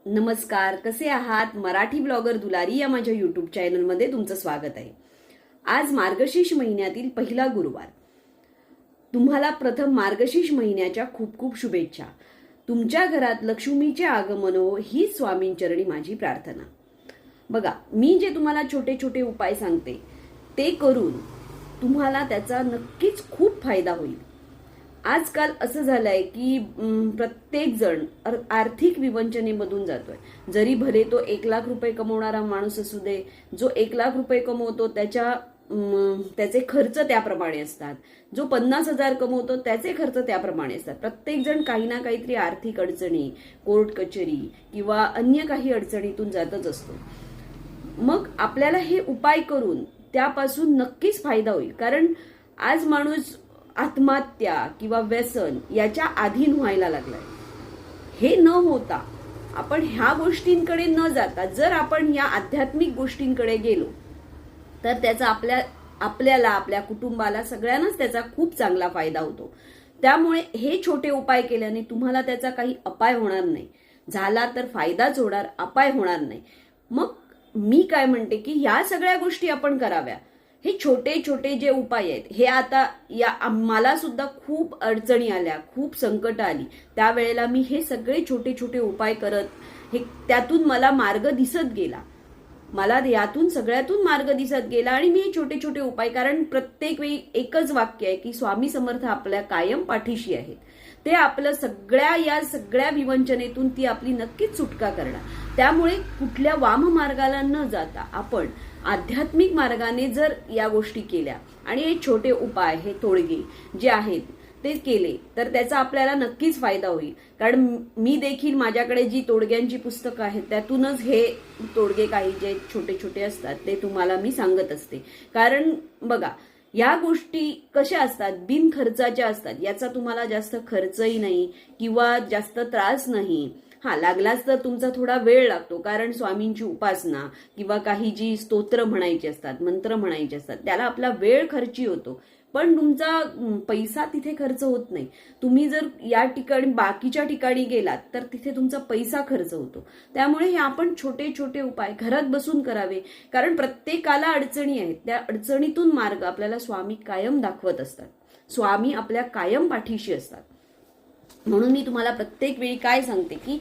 नमस्कार, कसे आहात? मराठी ब्लॉगर दुलारी या माझ्या यूट्यूब चॅनलमध्ये तुमचं स्वागत आहे. आज मार्गशीर्ष महिन्यातील पहिला गुरुवार. तुम्हाला प्रथम मार्गशीर्ष महिन्याच्या खूप खूप शुभेच्छा. तुमच्या घरात लक्ष्मीचे आगमन हो ही स्वामींचरणी माझी प्रार्थना. बघा, मी जे तुम्हाला छोटे छोटे उपाय सांगते ते करून तुम्हाला त्याचा नक्कीच खूप फायदा होईल. आजकाल असं झालंय की प्रत्येक जण आर्थिक विवंचनेमधून जातोय. जरी भले तो 1,00,000 रुपये कमवणारा माणूस असू दे, जो 1,00,000 रुपये कमवतो त्याचे खर्च त्याप्रमाणे असतात, जो 50,000 कमवतो त्याचे खर्च त्याप्रमाणे असतात. प्रत्येक जण काही ना काहीतरी आर्थिक अडचणी, कोर्ट कचेरी किंवा अन्य काही अडचणीतून जातच असतो. मग आपल्याला हे उपाय करून त्यापासून नक्कीच फायदा होईल. कारण आज माणूस आत्महत्या किंवा व्यसन याच्या अधीन व्हायला लागलाय. हे न होता आपण ह्या गोष्टींकडे न जाता जर आपण या आध्यात्मिक गोष्टींकडे गेलो तर त्याचा आपल्याला आपल्या कुटुंबाला सगळ्यांनाच त्याचा खूप चांगला फायदा होतो. त्यामुळे हे छोटे उपाय केल्याने तुम्हाला त्याचा काही अपाय होणार नाही. झाला तर फायदाच होणार, अपाय होणार नाही. मग मी काय म्हणते की या सगळ्या गोष्टी आपण कराव्या. हे छोटे छोटे जे उपाय आहेत हे आता मला सुद्धा खूप अडचणी आल्या, खूप संकट आली. त्यावेळेला मी हे सगळे छोटे छोटे उपाय करत त्यातून मला मार्ग दिसत गेला. मला यातून सगळ्यातून मार्ग दिसत गेला आणि मी हे छोटे छोटे उपाय, कारण प्रत्येक वेळी एकच वाक्य आहे की स्वामी समर्थ आपल्या कायम पाठीशी आहेत. ते आपलं या सगळ्या विवंचनेतून ती आपली नक्कीच सुटका करणार. त्यामुळे कुठल्या वाम मार्गाला न जाता आपण आध्यात्मिक मार्गाने जर या गोष्टी केल्या आणि हे छोटे उपाय, हे तोडगे जे आहेत ते केले तर त्याचा आपल्याला नक्कीच फायदा होईल. कारण मी देखील माझ्याकडे जी तोडग्यांची पुस्तकं आहेत त्यातूनच हे तोडगे काही जे छोटे छोटे असतात ते तुम्हाला मी सांगत असते. कारण बघा, या गोष्टी कशा असतात, बिनखर्चाच्या असतात. याचा तुम्हाला जास्त खर्चही नाही किंवा जास्त त्रास नाही. लागलाच तर तुमचा थोडा वेळ लागतो, कारण स्वामींची उपासना किंवा काही जी स्तोत्र म्हणायची असतात, मंत्र म्हणायचे असतात, त्याला आपला वेळ खर्ची होतो. पण तुमचा पैसा तिथे खर्च होत नाही. तुम्ही जर या ठिकाणी बाकीच्या ठिकाणी गेलात तर तिथे तुमचा पैसा खर्च होतो. त्यामुळे हे आपण छोटे छोटे उपाय घरात बसून करावे. कारण प्रत्येकाला अडचणी आहेत, त्या अडचणीतून मार्ग आपल्याला स्वामी कायम दाखवत असतात. स्वामी आपल्या कायम पाठीशी असतात. म्हणून मी तुम्हाला प्रत्येक वेळी काय सांगते की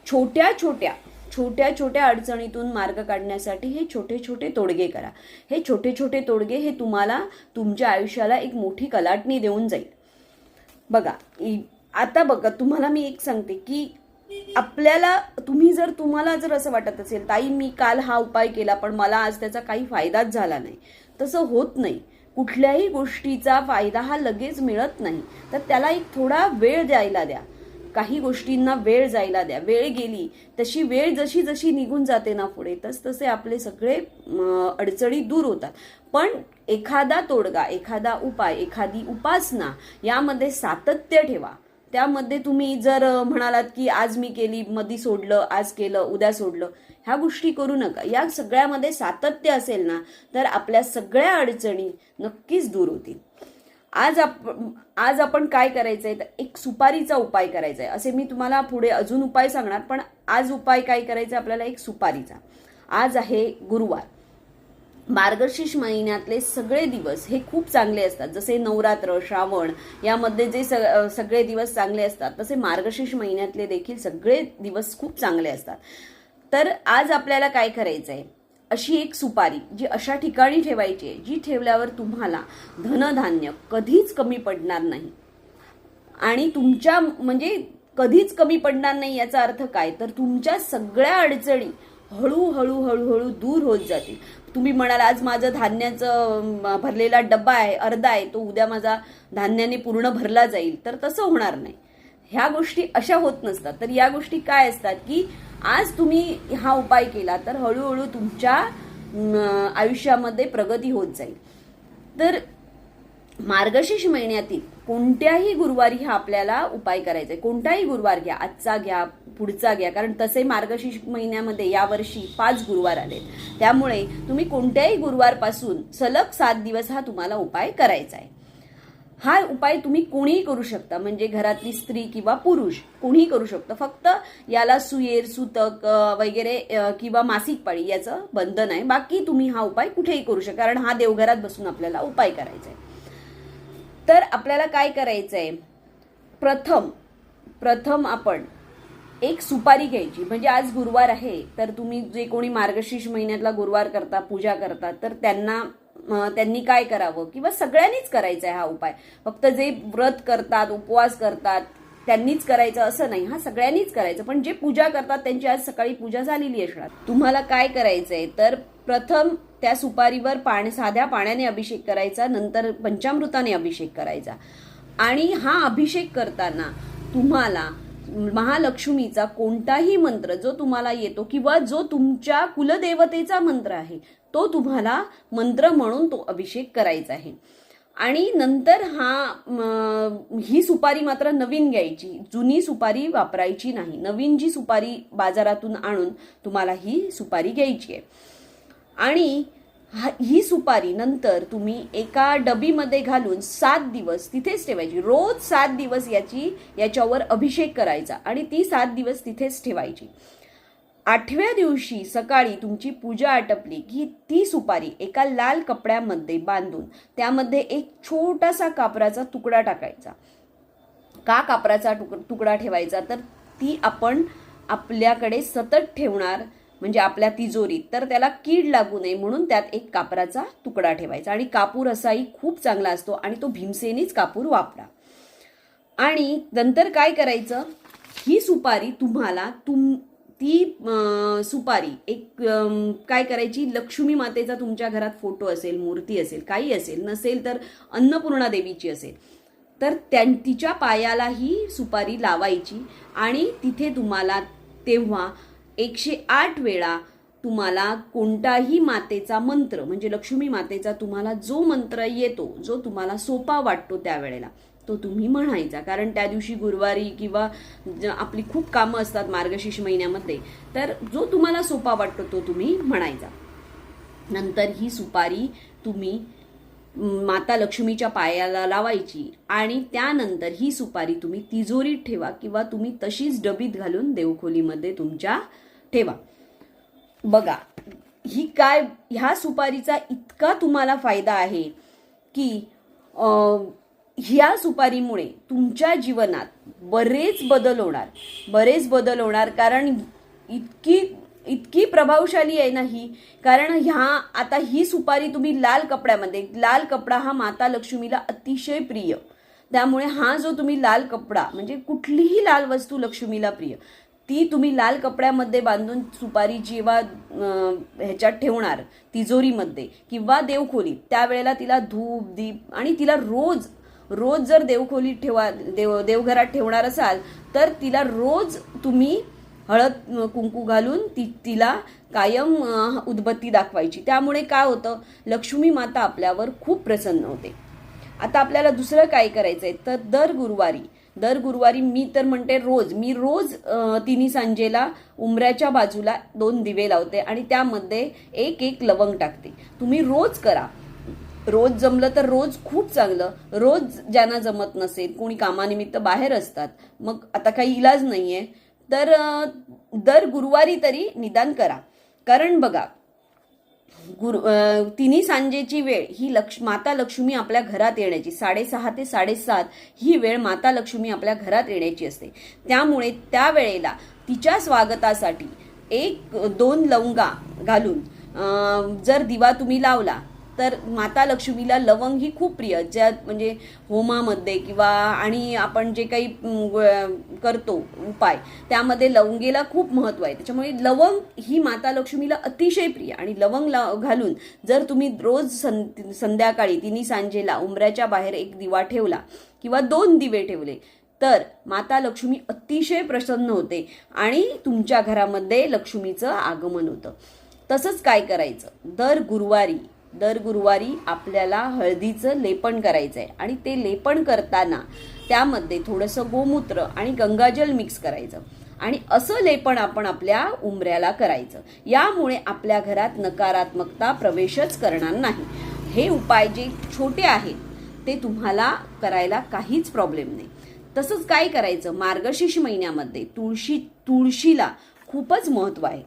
छोट्या छोट्या अडचणीतून मार्ग काढण्यासाठी हे छोटे छोटे तोडगे करा. हे छोटे छोटे तोडगे हे तुम्हाला तुमच्या आयुष्याला एक मोठी कलाटणी देऊन जाईल. बघा, तुम्हाला मी एक सांगते की तुम्हाला जर असं वाटत असेल, ताई मी काल हा उपाय केला पण मला आज त्याचा काही फायदाच झाला नाही, तसं होत नाही. कुठल्याही गोष्टीचा फायदा हा लगेच मिळत नाही. तर त्याला एक थोडा वेळ जायला द्या. काही गोष्टींना वेळ जायला द्या. वेळ गेली तशी वेळ जशी जशी निघून जाते ना पुढे, तसे आपले सगळे अडचणी दूर होतात. पण एखादा तोडगा, एखादा उपाय, एखादी उपासना यामध्ये सातत्य ठेवा. त्यामध्ये तुम्ही जर म्हणालात की आज मी केली, मधी सोडलं, आज केलं, उद्या सोडलं, ह्या गोष्टी करू नका. या सगळ्यामध्ये सातत्य असेल ना तर आपल्या सगळ्या अडचणी नक्कीच दूर होतील. आज आपण काय करायचंय तर एक सुपारीचा उपाय करायचा आहे. असे मी तुम्हाला पुढे अजून उपाय सांगणार, पण आज उपाय काय करायचा आपल्याला, एक सुपारीचा. आज आहे गुरुवार. मार्गशीर्ष महिन्यातले सगळे दिवस हे खूप चांगले असतात. जसे नवरात्र, श्रावण यामध्ये जे सगळे दिवस चांगले असतात, तसे मार्गशीर्ष महिन्यातले देखील सगळे दिवस खूप चांगले असतात. तर आज आपल्याला काय करायचंय, अशी एक सुपारी जी अशा ठिकाणी ठेवायची आहे जी ठेवल्यावर तुम्हाला धनधान्य कधीच कमी पडणार नाही. आणि कधीच कमी पडणार नाही याचा अर्थ काय, तर तुमच्या सगळ्या अडचणी हळूहळू दूर होत जातील. तुम्ही म्हणाल आज माझं धान्याचं भरलेला डब्बा आहे, अर्धा आहे, तो उद्या माझा धान्याने पूर्ण भरला जाईल, तर तसं होणार नाही. ह्या गोष्टी अशा होत नसतात. तर या गोष्टी काय असतात की आज तुम्ही हा उपाय केला तर हळूहळू तुमच्या आयुष्यामध्ये प्रगती होत जाईल. तर मार्गशीर्ष महिन्यातील कोणत्याही गुरुवारी हा आपल्याला उपाय करायचा आहे. कोणताही गुरुवार घ्या, आजचा घ्या, पुढचा घ्या. कारण तसे मार्गशीर्ष महिन्यामध्ये यावर्षी 5 गुरुवार आले. त्यामुळे तुम्ही कोणत्याही गुरुवारपासून सलग 7 दिवस हा तुम्हाला उपाय करायचा आहे. हा उपाय तुम्ही कोणीही करू शकता, म्हणजे घरातली स्त्री किंवा पुरुष कोणीही करू शकतं. फक्त याला सुयेर, सुतक वगैरे किंवा मासिक पाळी याचं बंधन आहे. बाकी तुम्ही हा उपाय कुठेही करू शकता, कारण हा देवघरात बसून आपल्याला उपाय करायचा आहे. तर आपल्याला काय करायचंय, प्रथम आपण एक सुपारी घ्यायची. म्हणजे आज गुरुवार आहे, तर तुम्ही जे कोणी मार्गशीर्ष महिन्यातला गुरुवार करता, पूजा करता, तर त्यांनी काय करावं, किंवा सगळ्यांनीच करायचा आहे हा उपाय. फक्त जे व्रत करतात, उपवास करतात त्यांनीच करायचं असं नाही, हा सगळ्यांनीच करायचं. पण जे पूजा करतात त्यांची आज सकाळी पूजा झालेली असणार. तुम्हाला काय करायचंय, तर प्रथम त्या सुपारीवर साध्या पाण्याने अभिषेक करायचा, नंतर पंचामृताने अभिषेक करायचा. आणि हा अभिषेक करताना तुम्हाला महालक्ष्मीचा कोणताही मंत्र जो तुम्हाला येतो, किंवा जो तुमच्या कुलदेवतेचा मंत्र आहे, तो तुम्हाला मंत्र म्हणून तो अभिषेक करायचा आहे. आणि नंतर ही सुपारी मात्र नवीन घ्यायची, जुनी सुपारी वापरायची नाही. नवीन जी सुपारी बाजारातून आणून तुम्हाला ही सुपारी घ्यायची आहे. आणि ही सुपारी नंतर तुम्ही एका डबीमध्ये घालून 7 दिवस तिथेच ठेवायची. रोज 7 दिवस याच्यावर अभिषेक करायचा आणि ती 7 दिवस तिथेच ठेवायची. 8व्या दिवशी सकाळी तुमची पूजा आटपली की ती सुपारी एका लाल कपड्यामध्ये बांधून त्यामध्ये एक छोटासा कापराचा तुकडा टाकायचा. का कापराचा तुकडा ठेवायचा, तर ती आपण आपल्याकडे सतत ठेवणार, म्हणजे आपल्या तिजोरीत, तर त्याला कीड लागू नये म्हणून त्यात एक कापराचा तुकडा ठेवायचा. आणि कापूर असाही खूप चांगला असतो आणि तो भीमसेनीच कापूर वापरा. आणि नंतर काय करायचं, ही सुपारी तुम्हाला ती सुपारी एक काय करायची, लक्ष्मी मातेचा तुमच्या घरात फोटो असेल, मूर्ती असेल, काही असेल, नसेल तर अन्नपूर्णा देवीची असेल, तर तिच्या पायाला ही सुपारी लावायची. आणि तिथे तुम्हाला तेव्हा 108 वेळा तुम्हाला कोणताही मातेचा मंत्र, म्हणजे लक्ष्मी मातेचा तुम्हाला जो मंत्र येतो, जो तुम्हाला सोपा वाटतो त्यावेळेला, तो तुम्ही म्हणायचा. कारण त्या दिवशी गुरुवारी किंवा आपली खूप कामं असतात मार्गशीर्ष महिन्यामध्ये, तर जो तुम्हाला सोपा वाटतो तो तुम्ही म्हणायचा. नंतर ही सुपारी तुम्ही माता लक्ष्मीच्या पायाला लावायची. आणि त्यानंतर ही सुपारी तुम्ही तिजोरीत ठेवा, किंवा तुम्ही तशीच डबीत घालून देवखोलीमध्ये तुमच्या ठेवा. बघा, ह्या सुपारीचा इतका तुम्हाला फायदा आहे की ह्या सुपारीमुळे तुमच्या जीवनात बरेच बदल होणार. कारण इतकी प्रभावशाली आहे ना ही. कारण आता ही सुपारी तुम्ही लाल कपड्यामध्ये, लाल कपडा हा माता लक्ष्मीला अतिशय प्रिय, त्यामुळे हा जो तुम्ही लाल कपडा, म्हणजे कुठलीही लाल वस्तू लक्ष्मीला प्रिय, ती तुम्ही लाल कपड्यामध्ये बांधून सुपारी जेव्हा ह्याच्यात ठेवणार तिजोरीमध्ये किंवा देवखोलीत, त्यावेळेला तिला धूप दीप, आणि तिला रोज जर देवखोलीत देवघरात ठेवणार असाल तर तिला रोज तुम्ही हळद कुंकू घालून तिला कायम उदबत्ती दाखवायची. त्यामुळे काय होतं, लक्ष्मी माता आपल्यावर खूप प्रसन्न होते. आता आपल्याला दुसरं काय करायचंय, तर दर गुरुवारी मी तर म्हणते मी रोज तिन्ही सांजेला उंबऱ्याच्या बाजूला 2 दिवे लावते आणि त्यामध्ये एक लवंग टाकते. तुम्ही रोज करा. रोज जमलं तर रोज खूप चांगलं. रोज ज्यांना जमत नसेल, कोणी कामानिमित्त बाहेर असतात, मग आता काही इलाज नाहीये, तर दर गुरुवारी तरी निदान करा. कारण बघा, तिन्ही सांजेची वेळ ही माता लक्ष्मी आपल्या घरात येण्याची, 6:30 ते 7:30 ही वेळ माता लक्ष्मी आपल्या घरात येण्याची असते. त्यामुळे त्यावेळेला तिच्या स्वागतासाठी 1-2 लवंगा घालून जर दिवा तुम्ही लावला तर माता लक्ष्मीला लवंग ही खूप प्रिय. ज्या म्हणजे होमामध्ये किंवा आणि आपण जे काही करतो उपाय, त्यामध्ये लवंगेला खूप महत्व आहे. त्याच्यामुळे लवंग ही माता लक्ष्मीला अतिशय प्रिय. आणि लवंग घालून जर तुम्ही रोज संध्याकाळी तिन्ही सांजेला उंबऱ्याच्या बाहेर 1 दिवा ठेवला किंवा 2 दिवे ठेवले, तर माता लक्ष्मी अतिशय प्रसन्न होते आणि तुमच्या घरामध्ये लक्ष्मीचं आगमन होतं. तसंच काय करायचं, दर गुरुवारी आपल्याला हळदीचं लेपन करायचं आहे. आणि ते लेपन करताना त्यामध्ये थोडंसं गोमूत्र आणि गंगाजल मिक्स करायचं आणि असं लेपन आपण आपल्या उंबऱ्याला करायचं. यामुळे आपल्या घरात नकारात्मकता प्रवेशच करणार नाही. हे उपाय जे छोटे आहेत ते तुम्हाला करायला काहीच प्रॉब्लेम नाही. तसंच काय करायचं, मार्गशीर्ष महिन्यामध्ये तुळशीला खूपच महत्व आहे.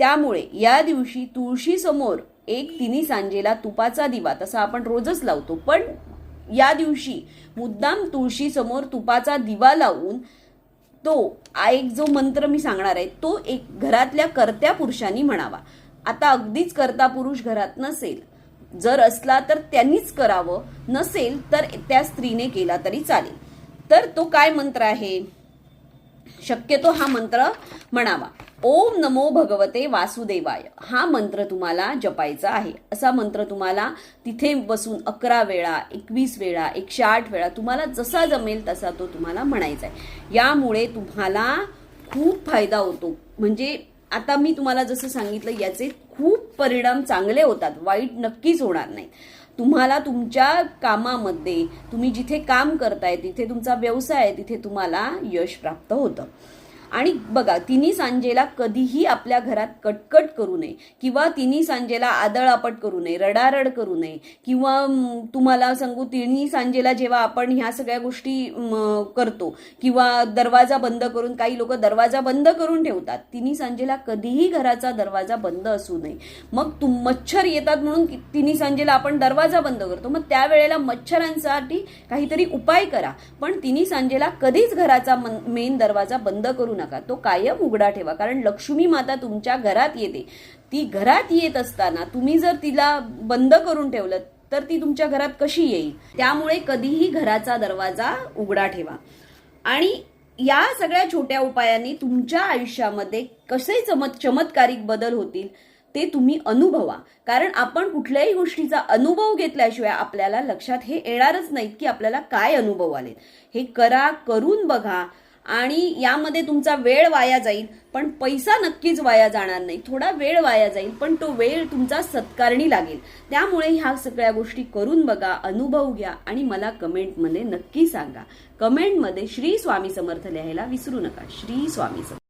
त्यामुळे या दिवशी तुळशी समोर एक तिन्ही सांजेला तुपाचा दिवा, तसा आपण रोजच लावतो, पण या दिवशी मुद्दाम तुळशी समोर तुपाचा दिवा लावून तो एक जो मंत्र मी सांगणार आहे तो एक घरातल्या कर्त्या पुरुषांनी म्हणावा. आता अगदीच कर्ता पुरुष घरात नसेल, जर असला तर त्यांनीच करावं, नसेल तर त्या स्त्रीने केला तरी चालेल. तर तो काय मंत्र आहे, शक्यतो हा मंत्र म्हणावा. ओम नमो भगवते वासुदेवाय हा मंत्र तुम्हाला जपायचा आहे. असा मंत्र तुम्हाला तिथे बसून 11 वेळा, 21 वेळा, 108 वेळा तुम्हाला जसा जमेल तसा तो तुम्हाला म्हणायचा आहे. यामुळे तुम्हाला खूप फायदा होतो. म्हणजे आता मी तुम्हाला जसं सांगितलं याचे खूप परिणाम चांगले होतात, वाईट नक्कीच होणार नाही. तुम्हाला तुमच्या कामामध्ये, तुम्ही जिथे काम करताय, तिथे तुमचा व्यवसाय आहे, तिथे तुम्हाला यश प्राप्त होतं. आणि बघा, तिन्ही सांजेला कधीही आपल्या घरात कटकट करू नये, किंवा तिन्ही सांजेला आदळआपट करू नये, रडारड करू नये, किंवा तुम्हाला सांगू, तिन्ही सांजेला जेव्हा आपण ह्या सगळ्या गोष्टी करतो, किंवा दरवाजा बंद करून, काही लोक दरवाजा बंद करून ठेवतात, तिन्ही सांजेला कधीही घराचा दरवाजा बंद असू नये. मग मच्छर येतात म्हणून तिन्ही सांजेला आपण दरवाजा बंद करतो, मग त्यावेळेला मच्छरांसाठी काहीतरी उपाय करा, पण तिन्ही सांजेला कधीच घराचा मेन दरवाजा बंद करू नका, तो कायम उघडा ठेवा. कारण लक्ष्मी माता तुमच्या घरात येते. ती घरात येत असताना तुम्ही जर तिला बंद करून ठेवलं तर ती तुमच्या घरात कशी येईल. त्यामुळे कधीही घराचा दरवाजा उघडा ठेवा. आणि या सगळ्या छोट्या उपायांनी तुमच्या आयुष्यामध्ये कसे चमत्कारिक बदल होतील ते तुम्ही अनुभवा. कारण आपण कुठल्याही गोष्टीचा अनुभव घेतल्याशिवाय आपल्याला लक्षात हे येणारच नाहीत की आपल्याला काय अनुभव आले. हे करा, करून बघा. आणि यामध्ये तुमचा वेळ वाया जाईल, पण पैसा नक्कीच वाया जाणार नाही. थोडा वेळ वाया जाईल, पण तो वेळ तुमचा सत्कारणी लागेल. त्यामुळे ह्या सगळ्या गोष्टी करून बघा, अनुभव घ्या आणि मला कमेंटमध्ये नक्की सांगा. कमेंटमध्ये श्री स्वामी समर्थ लिहायला विसरू नका. श्री स्वामी समर्थ.